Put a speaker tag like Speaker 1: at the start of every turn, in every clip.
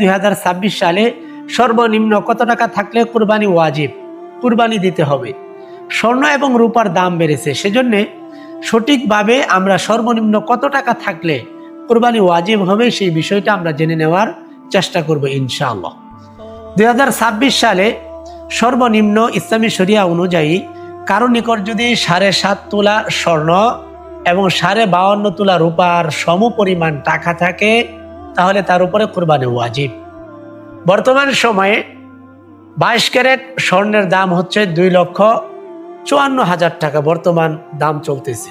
Speaker 1: 2026 সালে সর্বনিম্ন কত টাকা থাকলে কুরবানি ওয়াজিব, কুরবানি দিতে হবে? স্বর্ণ এবং রূপার দাম বেড়েছে, সেজন্য সঠিকভাবে আমরা সর্বনিম্ন কত টাকা থাকলে কুরবানি ওয়াজিব হবে সেই বিষয়টা আমরা জেনে নেওয়ার চেষ্টা করব ইনশাআল্লাহ। 2026 সালে সর্বনিম্ন ইসলামী শরিয়া অনুযায়ী কারো নিকট যদি 7.5 তোলা স্বর্ণ এবং 52.5 তোলা রূপার সমপরিমাণ টাকা থাকে তাহলে তার উপরে কুরবানি ওয়াজিব। বর্তমান সময়ে 22 ক্যারেট স্বর্ণের দাম হচ্ছে 2,54,000 টাকা বর্তমান দাম চলতেছে।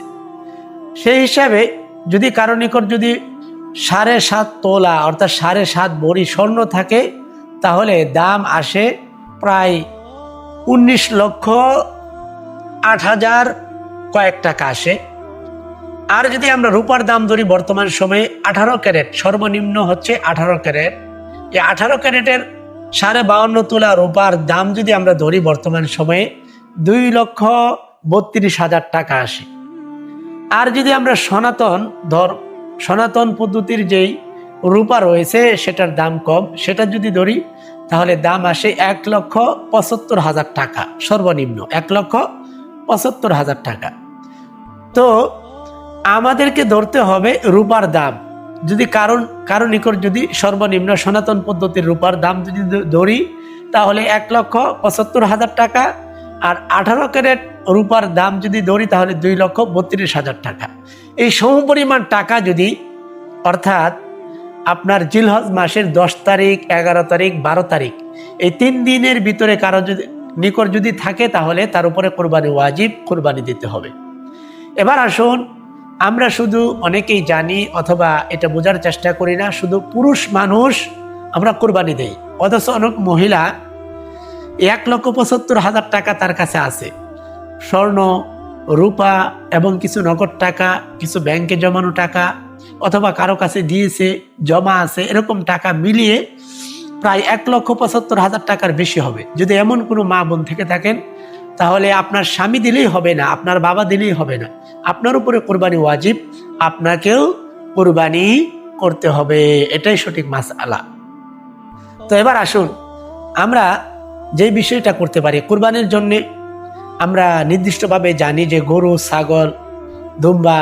Speaker 1: সেই হিসাবে যদি কারো নিকট যদি 7.5 তোলা অর্থাৎ 7.5 ভরি স্বর্ণ থাকে তাহলে দাম আসে প্রায় 19,08,000 কয়েক টাকা আসে। আর যদি আমরা রূপার দাম ধরি বর্তমান সময়ে 18 ক্যারেট, সর্বনিম্ন হচ্ছে 18 ক্যারেট, এই 18 ক্যারেটের 52.5 তোলা রূপার দাম যদি আমরা ধরি বর্তমান সময়ে 2,32,000 টাকা আসে। আর যদি আমরা সনাতন পদ্ধতির যেই রূপা রয়েছে সেটার দাম কম, সেটা যদি ধরি তাহলে দাম আসে 1,75,000 টাকা, সর্বনিম্ন 1,75,000 টাকা। তো আমাদেরকে ধরতে হবে রূপার দাম। যদি কারো নিকট যদি সর্বনিম্ন সনাতন পদ্ধতির রূপার দাম যদি ধরি তাহলে 1,75,000 টাকা, আর 18 ক্যারেট রূপার দাম যদি ধরি তাহলে 2,32,000 টাকা। এই সমপরিমাণ টাকা যদি অর্থাৎ আপনার জিলহজ মাসের 10 তারিখ, 11 তারিখ, 12 তারিখ এই 3 দিনের ভিতরে কারো যদি নিকট যদি থাকে তাহলে তার উপরে কুরবানি ওয়াজিব, কুরবানি দিতে হবে। এবার আসুন, আমরা শুধু অনেকেই জানি অথবা এটা বোঝার চেষ্টা করি না, শুধু পুরুষ মানুষ আমরা কুরবানি দেই, অথচ অনেক মহিলা 1,75,000 টাকা তার কাছে আছে, স্বর্ণ, রূপা এবং কিছু নগদ টাকা, কিছু ব্যাংকে জমানো টাকা অথবা কারো কাছে দিয়েছে, জমা আছে, এরকম টাকা মিলিয়ে প্রায় 1,75,000 টাকার বেশি হবে। যদি এমন কোনো মা বোন থেকে থাকেন তাহলে আপনার স্বামী দিলেই হবে না, আপনার বাবা দিলেই হবে না, আপনার উপরে কুরবানি ওয়াজিব, আপনাকেও কুরবানি করতে হবে, এটাই সঠিক মাসআলা। তো এবার আসুন, আমরা যে বিষয়টা করতে পারি কুরবানির জন্য, আমরা নির্দিষ্টভাবে জানি যে গরু, ছাগল, দুম্বা,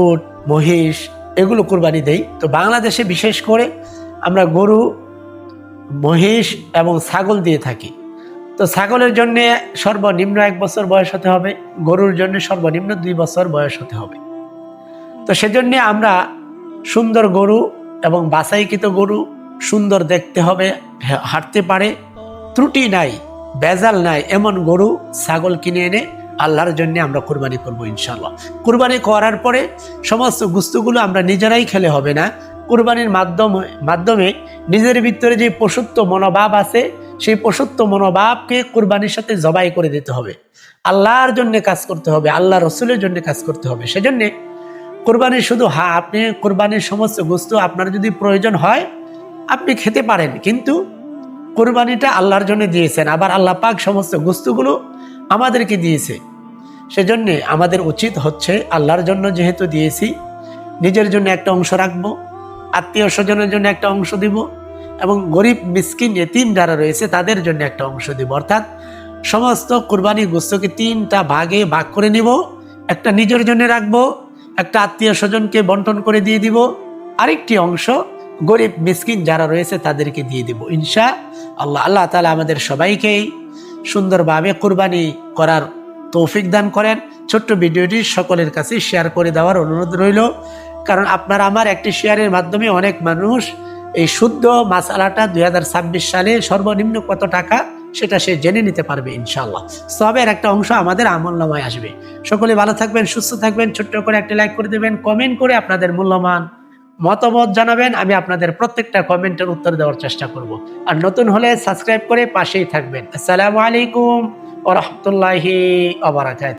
Speaker 1: উট, মহিষ এগুলো কুরবানি দেই। তো বাংলাদেশে বিশেষ করে আমরা গরু, মহিষ এবং ছাগল দিয়ে থাকি। তো ছাগলের জন্য সর্বনিম্ন 1 বছর বয়স হতে হবে, গরুর জন্য সর্বনিম্ন 2 বছর বয়স হতে হবে। তো সেজন্য আমরা সুন্দর গরু এবং বাছাইকৃত গরু, সুন্দর দেখতে হবে, হাঁটতে পারে, ত্রুটি নাই, বেজাল নাই এমন গরু, ছাগল কিনে এনে আল্লাহর জন্য আমরা কুরবানি করবো ইনশাআল্লাহ। কুরবানি করার পরে সমস্ত গোশতগুলো আমরা নিজেরাই খেলে হবে না, কুরবানির মাধ্যমে নিজের ভিতরে যে পশুত্ব মনোভাব আছে সেই পশুত্ব মনোভাবকে কুরবানির সাথে জবাই করে দিতে হবে, আল্লাহর জন্য কাজ করতে হবে, আল্লাহ রসুলের জন্য কাজ করতে হবে। সেজন্য কুরবানির শুধু আপনি কুরবানির সমস্ত গোশত আপনার যদি প্রয়োজন হয় আপনি খেতে পারেন, কিন্তু কুরবানিটা আল্লাহর জন্য দিয়েছেন, আবার আল্লাহ পাক সমস্ত গোশতগুলো আমাদেরকে দিয়েছে। সেজন্যে আমাদের উচিত হচ্ছে আল্লাহর জন্য যেহেতু দিয়েছি, নিজের জন্য একটা অংশ রাখবো, আত্মীয় স্বজনের জন্য একটা অংশ দিব এবং গরিব মিসকিন এতিম যারা রয়েছে তাদের জন্য একটা অংশ দিব। অর্থাৎ সমস্ত কুরবানি গোশতকে 3টা ভাগে ভাগ করে নিব, একটা নিজের জন্য রাখবো, একটা আত্মীয় স্বজনকে বন্টন করে দিয়ে দিব, আরেকটি অংশ গরিব মিসকিন যারা রয়েছে তাদেরকে দিয়ে দিব ইনশাআল্লাহ। আল্লাহ তাআলা আমাদের সবাইকেই সুন্দরভাবে কুরবানি করার তৌফিক দান করেন। ছোট্ট ভিডিওটি সকলের কাছে শেয়ার করে দেওয়ার অনুরোধ রইল, কারণ আপনার আমার একটি শেয়ারের মাধ্যমে অনেক মানুষ এই শুদ্ধ মাসআলাটা 2026 সালে সর্বনিম্ন কত টাকা সেটা সে জেনে নিতে পারবে ইনশাআল্লাহ। সবের একটা অংশ আমাদের আমলনামায় আসবে। সকলে ভালো থাকবেন, সুস্থ থাকবেন, ছোট্ট করে একটা লাইক করে দেবেন, কমেন্ট করে আপনাদের মূল্যবান মতামত জানাবেন, আমি আপনাদের প্রত্যেকটা কমেন্টের উত্তর দেওয়ার চেষ্টা করব। আর নতুন হলে সাবস্ক্রাইব করে পাশেই থাকবেন। আসসালামু আলাইকুম ওয়া রাহমাতুল্লাহি ওয়া বারাকাতুহু।